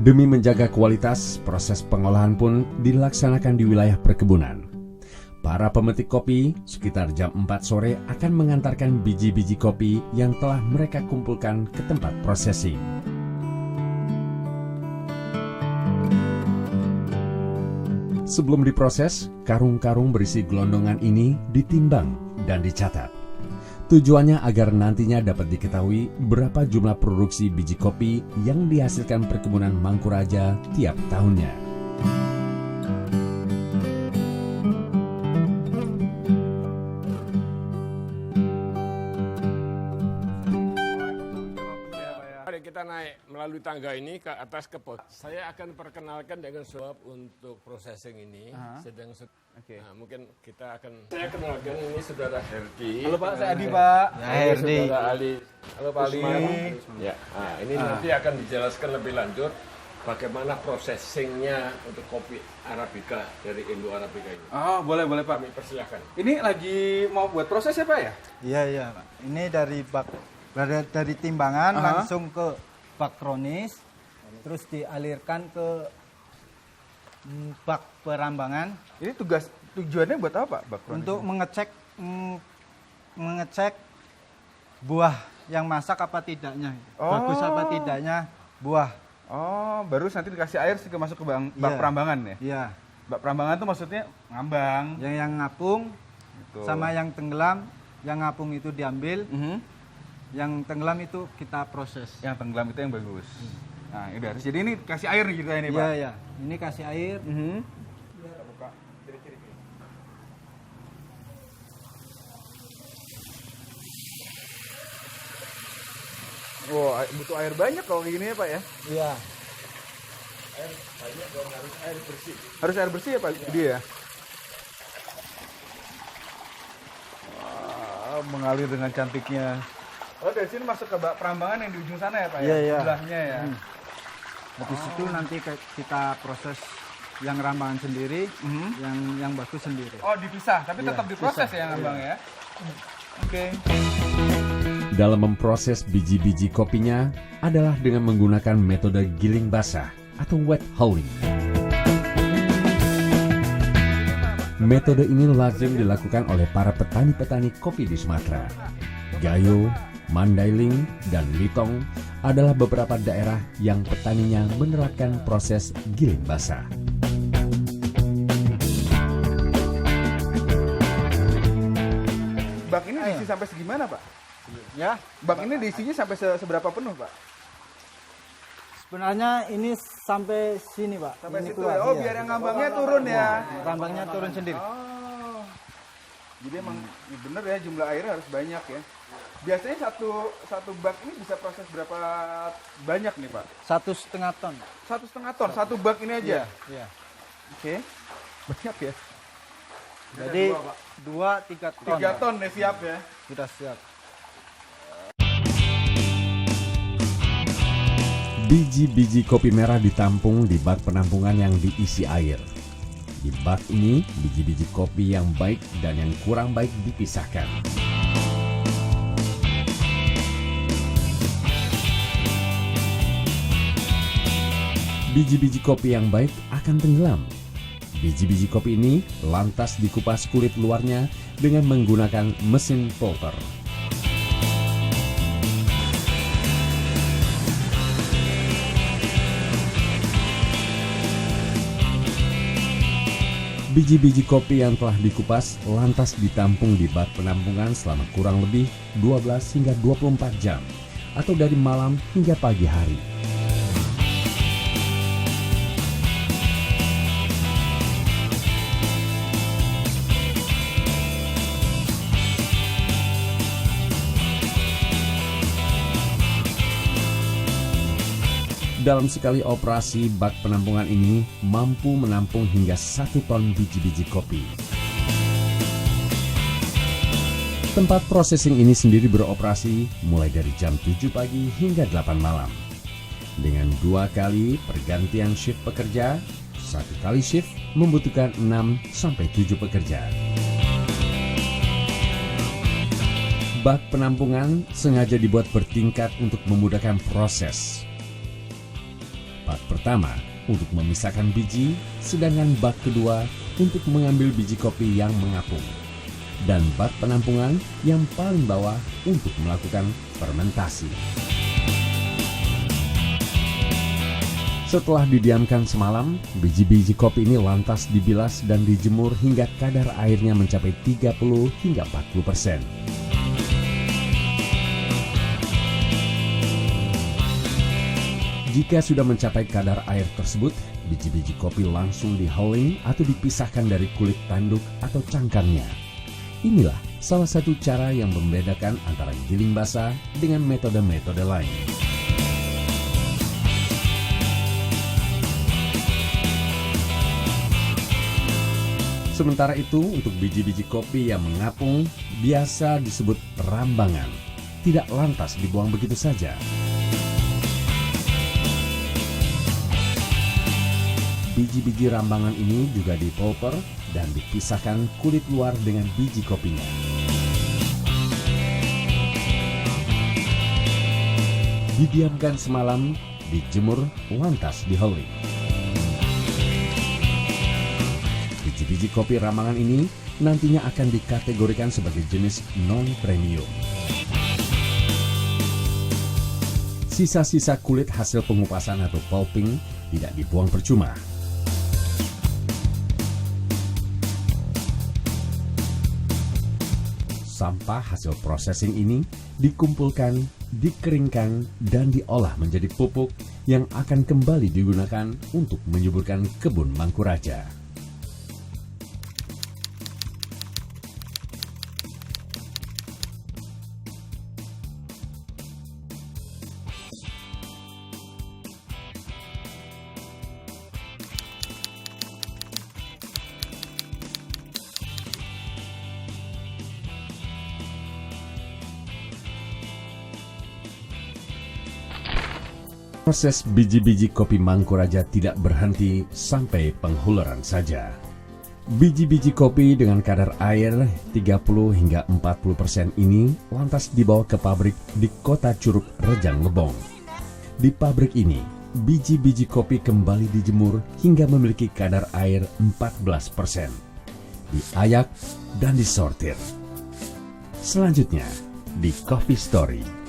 Demi menjaga kualitas, proses pengolahan pun dilaksanakan di wilayah perkebunan. Para pemetik kopi sekitar jam 4 sore akan mengantarkan biji-biji kopi yang telah mereka kumpulkan ke tempat prosesing. Sebelum diproses, karung-karung berisi gelondongan ini ditimbang dan dicatat. Tujuannya agar nantinya dapat diketahui berapa jumlah produksi biji kopi yang dihasilkan perkebunan Mangkuraja tiap tahunnya. Kita naik melalui tangga ini ke atas ke pos. Saya akan perkenalkan dengan suap untuk processing ini. Nah, mungkin kita akan saya kenalkan ini saudara Herdi. Halo Pak, saya Adi Pak. Ya, Herdi. Saudara Ali. Halo Pak Ali. Ya, nah, ini nanti akan dijelaskan lebih lanjut bagaimana processingnya untuk kopi Arabica dari Indo Arabica ini. Oh, boleh Pak. Kami persilahkan. Ini lagi mau buat proses ya Pak ya? Iya Pak. Ini dari timbangan langsung ke bak kronis, terus dialirkan ke bak perambangan. Ini tujuannya buat apa Bak kronis? Untuk mengecek buah yang masak apa tidaknya, bagus apa tidaknya buah. Oh, baru nanti dikasih air sih masuk ke bak perambangan ya? Iya. Bak perambangan tuh maksudnya ngambang. Yang ngapung Gitu. sama yang tenggelam, yang ngapung itu diambil. Yang tenggelam itu kita proses. Yang tenggelam itu yang bagus. Nah, udah. Jadi ini kasih air nih kita ini, Pak. Iya. Ini kasih air. Wah, butuh air banyak kalau kayak gini ya, Pak ya? Iya. Air banyak dan harus air bersih. Harus air bersih ya, Pak? Dia ya? Wah, mengalir dengan cantiknya. Oh, dari sini masuk ke bak perambangan yang di ujung sana ya, Pak? Iya. Sebelahnya ya. Habis itu nanti kita proses yang rambangan sendiri, yang bagus sendiri. Oh, dipisah, tapi tetap diproses dipisah. ya ngambang ya. Oke. Dalam memproses biji-biji kopinya adalah dengan menggunakan metode giling basah atau wet hulling. Metode ini lazim dilakukan oleh para petani-petani kopi di Sumatera. Gayo, Mandailing, dan Litong adalah beberapa daerah yang petaninya menerapkan proses giling basah. Bak ini diisi sampai segimana, Pak? Ya, Bak ini diisinya sampai seberapa penuh, Pak? sebenarnya ini sampai sini, Pak. Sampai ini situ keluar, ya. Oh, iya. biar yang ngambangnya turun ya. Rambangnya turun sendiri. Oh. Jadi emang bener ya, jumlah airnya harus banyak ya. Biasanya satu bak ini bisa proses berapa banyak nih, Pak? 1,5 ton. 1,5 ton, satu bak ini aja. Iya. Oke. Banyak ya. Jadi 2-3 ton. 3 ton nih siap ya. Sudah siap. Biji-biji kopi merah ditampung di bak penampungan yang diisi air. Di bak ini, biji-biji kopi yang baik dan yang kurang baik dipisahkan. Biji-biji kopi yang baik akan tenggelam. Biji-biji kopi ini lantas dikupas kulit luarnya dengan menggunakan mesin filter. Biji-biji kopi yang telah dikupas lantas ditampung di bak penampungan selama kurang lebih 12 hingga 24 jam atau dari malam hingga pagi hari. Dalam sekali operasi, bak penampungan ini mampu menampung hingga 1 ton biji-biji kopi. Tempat processing ini sendiri beroperasi mulai dari jam 7 pagi hingga 8 malam. Dengan 2 kali pergantian shift pekerja, 1 kali shift membutuhkan 6-7 pekerja. Bak penampungan sengaja dibuat bertingkat untuk memudahkan proses. Bak pertama untuk memisahkan biji, sedangkan bak kedua untuk mengambil biji kopi yang mengapung. Dan bak penampungan yang paling bawah untuk melakukan fermentasi. Setelah didiamkan semalam, biji-biji kopi ini lantas dibilas dan dijemur hingga kadar airnya mencapai 30 hingga 40%. Jika sudah mencapai kadar air tersebut, biji-biji kopi langsung dihuling atau dipisahkan dari kulit tanduk atau cangkangnya. Inilah salah satu cara yang membedakan antara giling basah dengan metode-metode lain. Sementara itu, untuk biji-biji kopi yang mengapung biasa disebut rambangan, tidak lantas dibuang begitu saja. Biji-biji rambangan ini juga dipulper dan dipisahkan kulit luar dengan biji kopinya. Didiamkan semalam, dijemur, lantas dihuling. Biji-biji kopi rambangan ini nantinya akan dikategorikan sebagai jenis non-premium. Sisa-sisa kulit hasil pengupasan atau pulping tidak dibuang percuma. Sampah hasil processing ini dikumpulkan, dikeringkan, dan diolah menjadi pupuk yang akan kembali digunakan untuk menyuburkan kebun Mangkuraja. Proses biji-biji kopi Mangkuraja tidak berhenti sampai penghuluran saja. Biji-biji kopi dengan kadar air 30 hingga 40% ini lantas dibawa ke pabrik di Kota Curug, Rejang Lebong. Di pabrik ini, biji-biji kopi kembali dijemur hingga memiliki kadar air 14%. Diayak dan disortir. Selanjutnya, di Coffee Story.